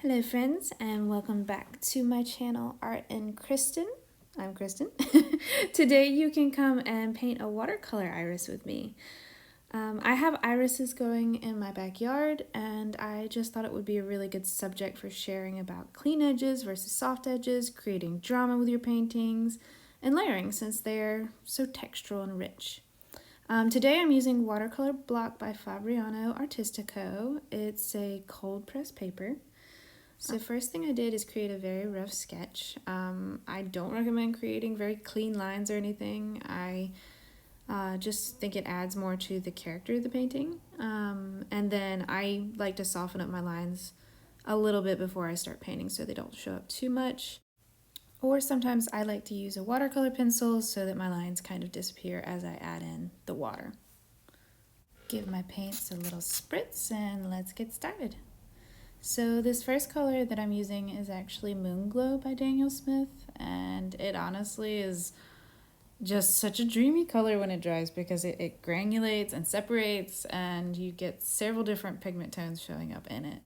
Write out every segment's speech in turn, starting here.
Hello friends, and welcome back to my channel Art and Kristen. I'm Kristen. Today you can come and paint a watercolor iris with me. I have irises going in my backyard, and I just thought it would be a really good subject for sharing about clean edges versus soft edges, creating drama with your paintings, and layering since they're so textural and rich. Today I'm using Watercolor Block by Fabriano Artistico. It's a cold press paper. So first thing I did is create a very rough sketch. I don't recommend creating very clean lines or anything. I just think it adds more to the character of the painting. And then I like to soften up my lines a little bit before I start painting so they don't show up too much. Or sometimes I like to use a watercolor pencil so that my lines kind of disappear as I add in the water. Give my paints a little spritz and let's get started. So this first color that I'm using is actually Moonglow by Daniel Smith, and it honestly is just such a dreamy color when it dries because it granulates and separates, and you get several different pigment tones showing up in it.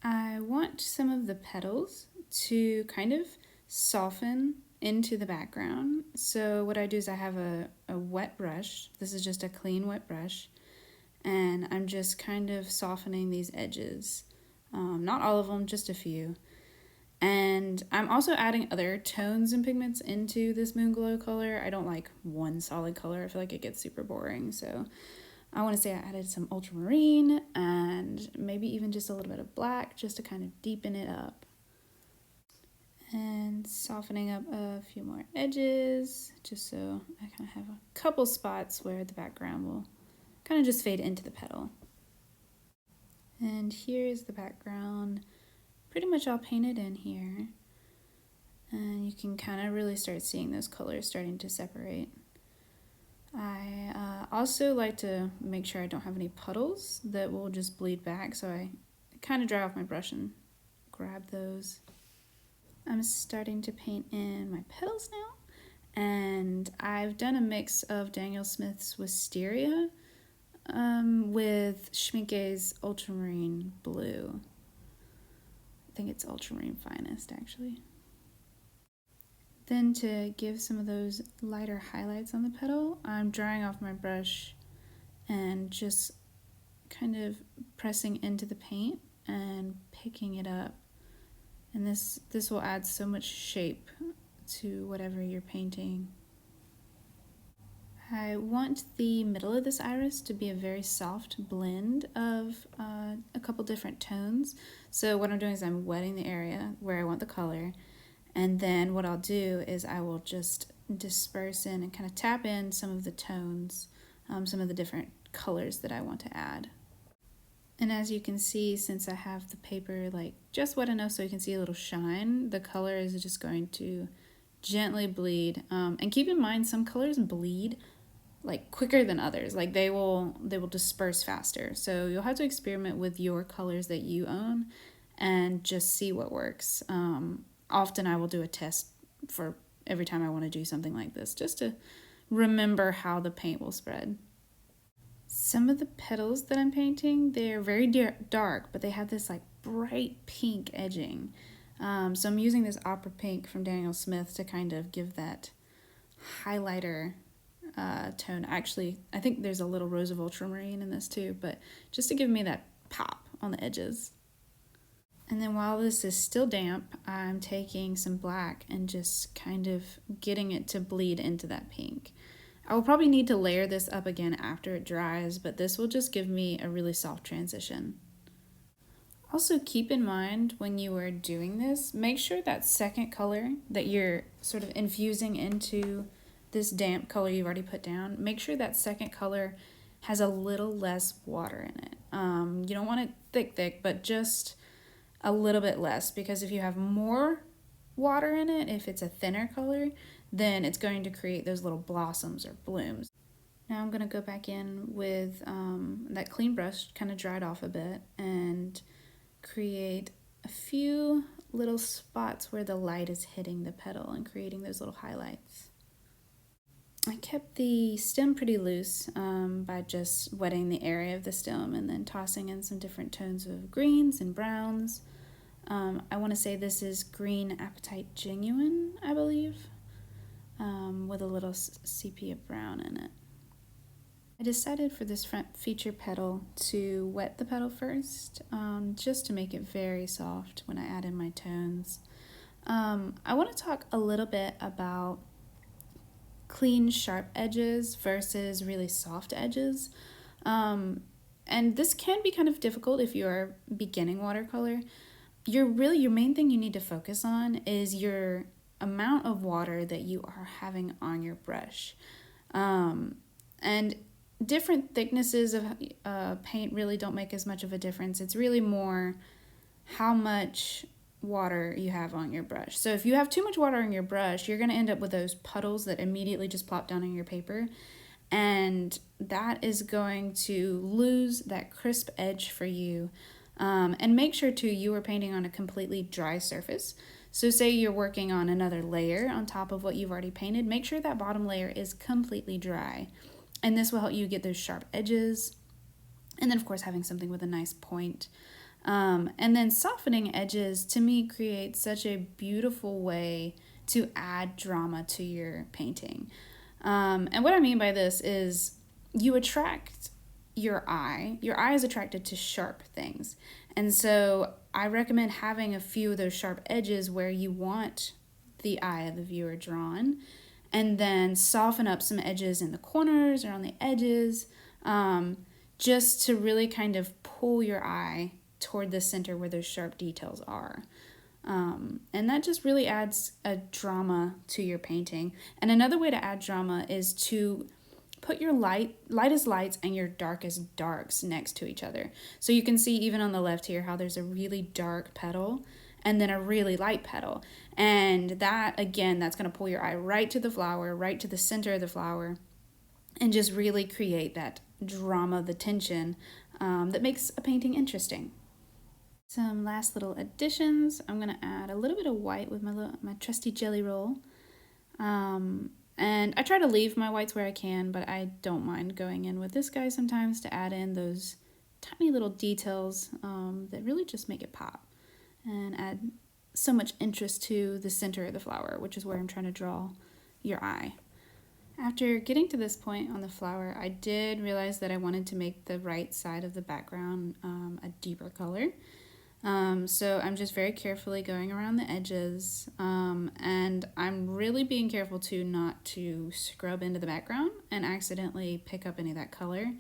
I want some of the petals to kind of soften into the background. So what I do is I have a wet brush. This is just a clean wet brush, and I'm just kind of softening these edges. Not all of them, just a few. And I'm also adding other tones and pigments into this Moonglow color. I don't like one solid color. I feel like it gets super boring. So I want to say I added some ultramarine and maybe even just a little bit of black just to kind of deepen it up. And softening up a few more edges just so I kind of have a couple spots where the background will kind of just fade into the petal. And here is the background, pretty much all painted in here. And you can kind of really start seeing those colors starting to separate. I also like to make sure I don't have any puddles that will just bleed back, so I kind of dry off my brush and grab those. I'm starting to paint in my petals now, and I've done a mix of Daniel Smith's Wisteria with Schmincke's Ultramarine Blue. I think it's Ultramarine Finest, actually. Then to give some of those lighter highlights on the petal, I'm drying off my brush and just kind of pressing into the paint and picking it up. And this will add so much shape to whatever you're painting. I want the middle of this iris to be a very soft blend of a couple different tones. So what I'm doing is I'm wetting the area where I want the color, and then what I'll do is I will just disperse in and kind of tap in some of the tones, some of the different colors that I want to add. And as you can see, since I have the paper like just wet enough so you can see a little shine, the color is just going to gently bleed. And keep in mind, some colors bleed like quicker than others. Like they will disperse faster. So you'll have to experiment with your colors that you own and just see what works. Often I will do a test for every time I want to do something like this, just to remember how the paint will spread. Some of the petals that I'm painting, they're very dark, but they have this like bright pink edging. So I'm using this opera pink from Daniel Smith to kind of give that highlighter tone. Actually, I think there's a little rose of ultramarine in this too, but just to give me that pop on the edges. And then while this is still damp, I'm taking some black and just kind of getting it to bleed into that pink. I will probably need to layer this up again after it dries, but this will just give me a really soft transition. Also keep in mind when you are doing this, make sure that second color that you're sort of infusing into this damp color you've already put down, make sure that second color has a little less water in it. You don't want it thick, but just a little bit less, because if you have more water in it, if it's a thinner color, then it's going to create those little blossoms or blooms. Now I'm going to go back in with that clean brush, kind of dried off a bit, and create a few little spots where the light is hitting the petal and creating those little highlights. I kept the stem pretty loose by just wetting the area of the stem and then tossing in some different tones of greens and browns. I want to say this is Green Apatite Genuine, I believe, with a little sepia brown in it. I decided for this front feature petal to wet the petal first, just to make it very soft when I add in my tones. I want to talk a little bit about clean, sharp edges versus really soft edges. And this can be kind of difficult if you're beginning watercolor. Your main thing you need to focus on is your amount of water that you are having on your brush. And different thicknesses of paint really don't make as much of a difference. It's really more how much water you have on your brush. So if you have too much water on your brush, you're going to end up with those puddles that immediately just plop down on your paper, and that is going to lose that crisp edge for you. And make sure too you are painting on a completely dry surface. So say you're working on another layer on top of what you've already painted, make sure that bottom layer is completely dry, and this will help you get those sharp edges, and then of course having something with a nice point. And then softening edges, to me, creates such a beautiful way to add drama to your painting. And what I mean by this is you attract your eye. Your eye is attracted to sharp things. And so I recommend having a few of those sharp edges where you want the eye of the viewer drawn, and then soften up some edges in the corners or on the edges, just to really kind of pull your eye toward the center where those sharp details are. And that just really adds a drama to your painting. And another way to add drama is to put your lightest lights and your darkest darks next to each other. So you can see even on the left here how there's a really dark petal and then a really light petal. And that, again, that's going to pull your eye right to the flower, right to the center of the flower, and just really create that drama, the tension, that makes a painting interesting. Some last little additions. I'm going to add a little bit of white with my trusty jelly roll. And I try to leave my whites where I can, but I don't mind going in with this guy sometimes to add in those tiny little details that really just make it pop and add so much interest to the center of the flower, which is where I'm trying to draw your eye. After getting to this point on the flower, I did realize that I wanted to make the right side of the background a deeper color. So I'm just very carefully going around the edges, and I'm really being careful not to scrub into the background and accidentally pick up any of that color.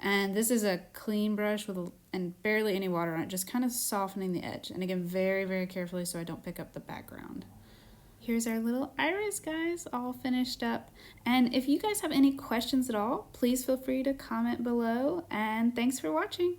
And this is a clean brush and barely any water on it, just kind of softening the edge. And again, very, very carefully so I don't pick up the background. Here's our little iris, guys, all finished up. And if you guys have any questions at all, please feel free to comment below, and thanks for watching.